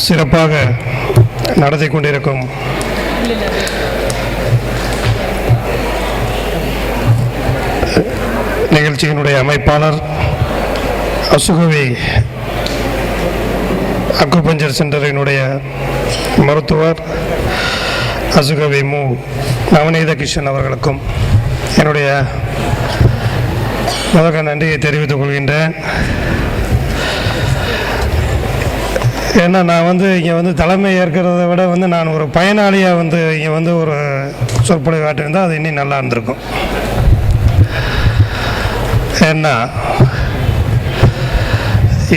சிறப்பாக நடத்தி கொண்டிருக்கும் நிகழ்ச்சியினுடைய அமைப்பாளர் அசுகவி அக்குபஞ்சர் சென்டரினுடைய மருத்துவர் அசுகவி மு நவநீத கிருஷ்ணன் அவர்களுக்கும் என்னுடைய முதல் நன்றியை தெரிவித்துக் கொள்கின்றேன். ஏன்னா நான் இங்கே தலைமை ஏற்கிறத விட நான் ஒரு பயனாளியாக இங்கே ஒரு சொற்பொழிவு ஆட்டியிருந்தால் அது இன்னும் நல்லா இருந்திருக்கும். ஏன்னா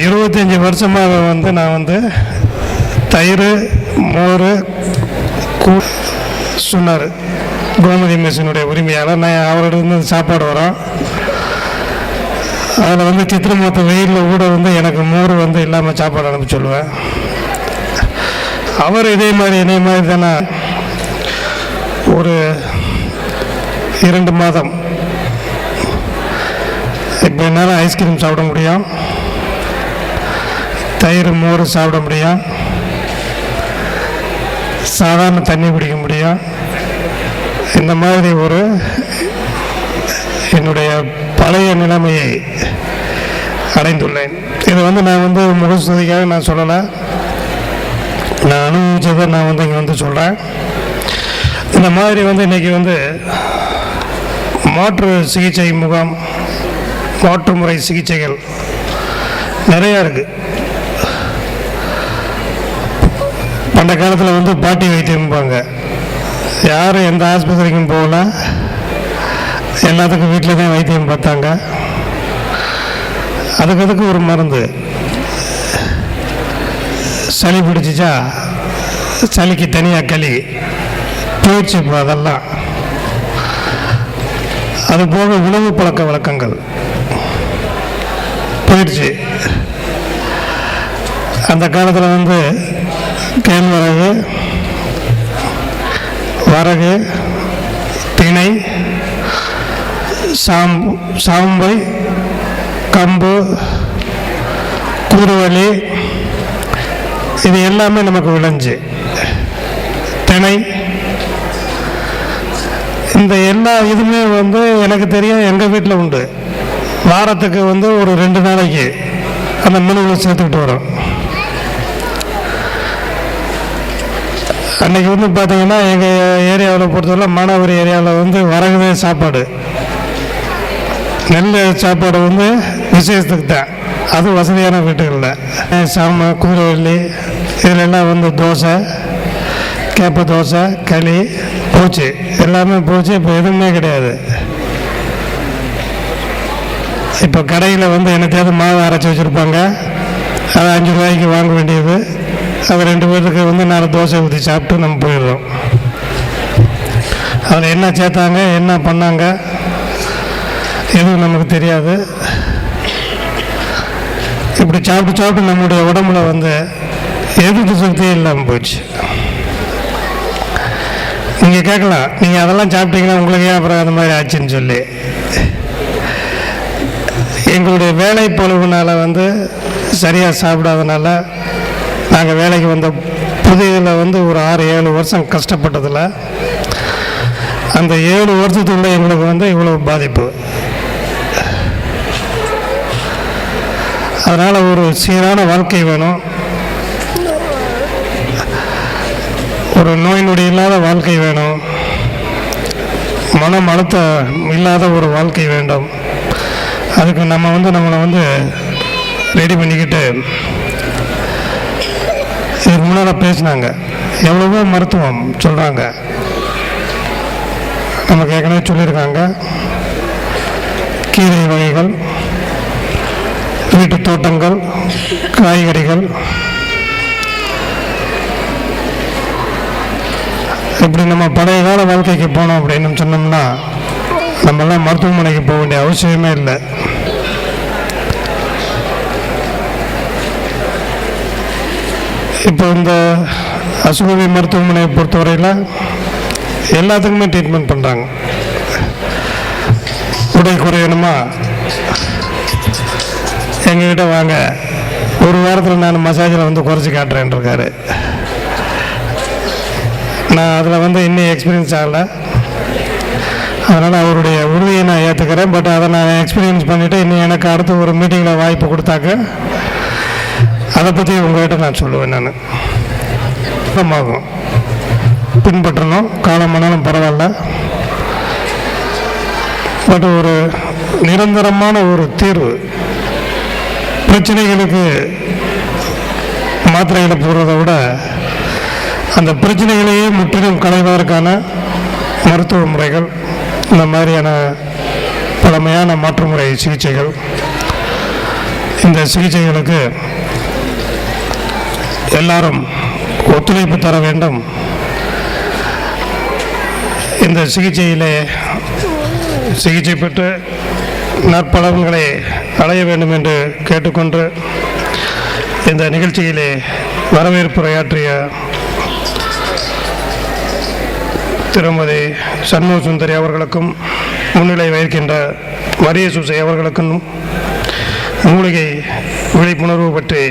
25 வருஷமாக நான் தயிர் மோர் சொன்னார் கோமதி மெஷினுடைய உரிமையாளர். நான் அவரோட சாப்பாடு வரோம். அதில் சித்திரமாத்த வெயிலில் கூட எனக்கு மோர் இல்லாமல் சாப்பாடு அனுப்பி சொல்லுவேன். அவர் இதே மாதிரி என்னை மாதிரி தானே ஒரு 2 மாதம் இப்போ என்னால் ஐஸ்கிரீம் சாப்பிட முடியும், தயிர் மோர் சாப்பிட முடியும், சாதாரண தண்ணி குடிக்க முடியும். இந்த மாதிரி ஒரு என்னுடைய பழைய நிலைமையை அடைந்துள்ளேன். இது நான் முகஸ்துதிக்காக நான் சொல்லலை, நான் அனுபவிச்சதை நான் இங்கே சொல்கிறேன். இந்த மாதிரி இன்றைக்கி மாற்று சிகிச்சை முகாம், மாற்று முறை சிகிச்சைகள் நிறையா இருக்குது. பண்ட காலத்தில் பாட்டி வைத்தியம்பாங்க. யாரும் எந்த ஆஸ்பத்திரிக்கும் போகல, எல்லாத்துக்கும் வீட்டில் தான் வைத்தியம் பார்த்தாங்க. அதுக்கு ஒரு மருந்து. சளி பிடிச்சிச்சா சளிக்கு தனியாக களி போயிடுச்சு. இப்போ அதெல்லாம் அது போக உணவு பழக்க வழக்கங்கள் போயிடுச்சு. அந்த காலத்தில் கேழ்வரகு, வரகு, திணை, சாம்பை, கம்பு, குருவலி, இது எல்லாமே நமக்கு விளைஞ்சு. திணை, இந்த எல்லா இதுவுமே எனக்கு தெரியும் எங்கள் வீட்டில் உண்டு. வாரத்துக்கு ஒரு 2 நாளைக்கு அந்த மெனுவில் சேர்த்துக்கிட்டு வரோம். அன்றைக்கி பார்த்தீங்கன்னா எங்கள் ஏரியாவில் பொறுத்தவரை மானாவாரி ஏரியாவில் வரகுதே சாப்பாடு. நெல் சாப்பாடு விசேஷத்துக்கு தான். அது வசதியான வீட்டுகளில் சாம குதிரைவள்ளி இதிலெல்லாம் தோசை, கேப்ப தோசை, களி போச்சு, எல்லாமே போச்சு. இப்போ எதுவுமே கிடையாது. இப்போ கடையில் என்னத்தையாவது மாவு அரைச்சி வச்சுருப்பாங்க, அதை 5 ரூபாய்க்கு வாங்க வேண்டியது. அது 2 பேருக்கு 4 தோசை ஊற்றி சாப்பிட்டு நம்ம போயிடுறோம். அதில் என்ன சேர்த்தாங்க, என்ன பண்ணாங்க, எதுவும் நமக்கு தெரியாது. இப்படி சாப்பிட்டு நம்முடைய உடம்புல எதிர்ப்பு சக்தியே இல்லாமல் போயிடுச்சு. நீங்கள் கேட்கலாம், நீங்கள் அதெல்லாம் சாப்பிட்டீங்கன்னா உங்களுக்கு ஏன் அப்புறம் அந்த மாதிரி ஆச்சுன்னு சொல்லி. எங்களுடைய வேலை பொழுவுனால் சரியாக சாப்பிடாதனால நாங்கள் வேலைக்கு வந்த புதியதில் ஒரு 6-7 வருஷம் கஷ்டப்பட்டதில் அந்த 7 வருஷத்துக்குள்ள எங்களுக்கு இவ்வளோ பாதிப்பு. அதனால் ஒரு சீரான வாழ்க்கை வேணும், ஒரு நோய் நொடி இல்லாத வாழ்க்கை வேணும், மனம் அழுத்தம் இல்லாத ஒரு வாழ்க்கை வேண்டும். அதுக்கு நம்ம நம்மளை ரெடி பண்ணிக்கிட்டு இதுக்கு முன்னால் பேசினாங்க. எவ்வளவோ மருத்துவம் சொல்கிறாங்க, நமக்கு ஏற்கனவே சொல்லியிருக்காங்க. கீரை வகைகள், வீட்டு தோட்டங்கள், காய்கறிகள், இப்படி நம்ம பழைய கால வாழ்க்கைக்கு போனோம் அப்படின்னு சொன்னோம்னா நம்மெல்லாம் மருத்துவமனைக்கு போக வேண்டிய அவசியமே இல்லை. இப்போ இந்த அசுகவி மருத்துவமனையை பொறுத்தவரையில் எல்லாத்துக்குமே ட்ரீட்மெண்ட் பண்ணுறாங்க. உடல் குறையணுமா, எங்ககிட்ட வாங்க, ஒரு வாரத்தில் நான் மசாஜில் வந்து குறைச்சி காட்டுறேன்ருக்காரு. நான் அதில் இன்னும் எக்ஸ்பீரியன்ஸ் ஆகலை. அதனால் அவருடைய உறுதியை நான் ஏற்றுக்கிறேன். பட் அதை நான் எக்ஸ்பீரியன்ஸ் பண்ணிவிட்டு இன்னும் எனக்கு அடுத்த ஒரு மீட்டிங்கில் வாய்ப்பு கொடுத்தாக்க அதை பற்றி உங்கள்கிட்ட நான் சொல்லுவேன். நான் சுத்தமாகும் பின்பற்றணும், காலமானாலும் பரவாயில்ல. பட் ஒரு நிரந்தரமான ஒரு தீர்வு, பிரச்சனைகளுக்கு மாத்திரைகளை போடுறதை விட அந்த பிரச்சனைகளையே முற்றிலும் களைவதற்கான மருத்துவ முறைகள், இந்த மாதிரியான பழமையான மாற்றுமுறை சிகிச்சைகள், இந்த சிகிச்சைகளுக்கு எல்லாரும் ஒத்துழைப்பு தர வேண்டும். இந்த சிகிச்சை பெற்று நற்பலன்களை அடைய வேண்டும் என்று கேட்டுக்கொண்டு இந்த நிகழ்ச்சியிலே வரவேற்புரையாற்றிய திருமதி சண்முக சுந்தரி அவர்களுக்கும், முன்னிலை வகிக்கின்ற மரிய சூசை அவர்களுக்கும், மூலிகை விழிப்புணர்வு பற்றி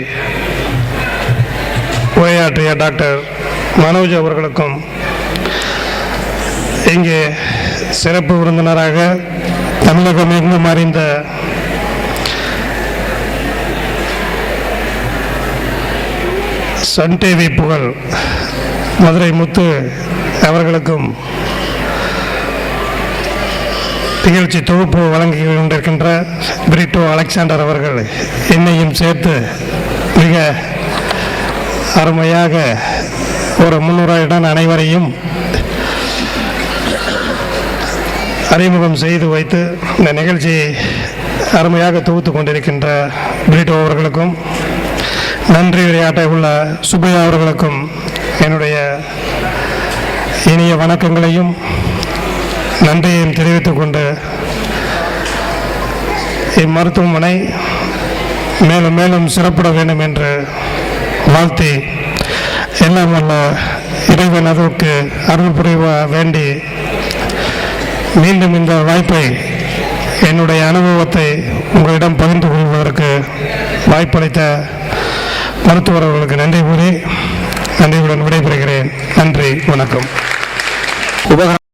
உரையாற்றிய டாக்டர் மனோஜ் அவர்களுக்கும், இங்கே சிறப்பு விருந்தினராக தமிழகம் எங்கும் அறிந்த சன் டிவி புகழ் மதுரை முத்து அவர்களுக்கும், நிகழ்ச்சி தொகுப்பு வழங்கி கொண்டிருக்கின்ற பிரிட்டோ அலெக்சாண்டர் அவர்கள் என்னையும் சேர்த்து மிக அருமையாக ஒரு முன்னுரையுடன் அனைவரையும் அறிமுகம் செய்து வைத்து இந்த நிகழ்ச்சியை அருமையாக தொகுத்து கொண்டிருக்கின்ற பிரிட்டோ அவர்களுக்கும், நன்றி உரையாற்ற உள்ள சுப்பையா அவர்களுக்கும் என்னுடைய இனிய வணக்கங்களையும் நன்றியையும் தெரிவித்துக் கொண்டு, இம்மருத்துவமனை மேலும் மேலும் சிறப்பிட வேண்டும் என்று வாழ்த்தி, எல்லாம் வல்ல இறைவன் அதற்கு அருள் புரிய வேண்டி, மீண்டும் இந்த வாய்ப்பை, என்னுடைய அனுபவத்தை உங்களிடம் பகிர்ந்து கொள்வதற்கு வாய்ப்பளித்த மருத்துவர்களுக்கு நன்றி கூறி நன்றியுடன் விடைபெறுகிறேன். நன்றி, வணக்கம்.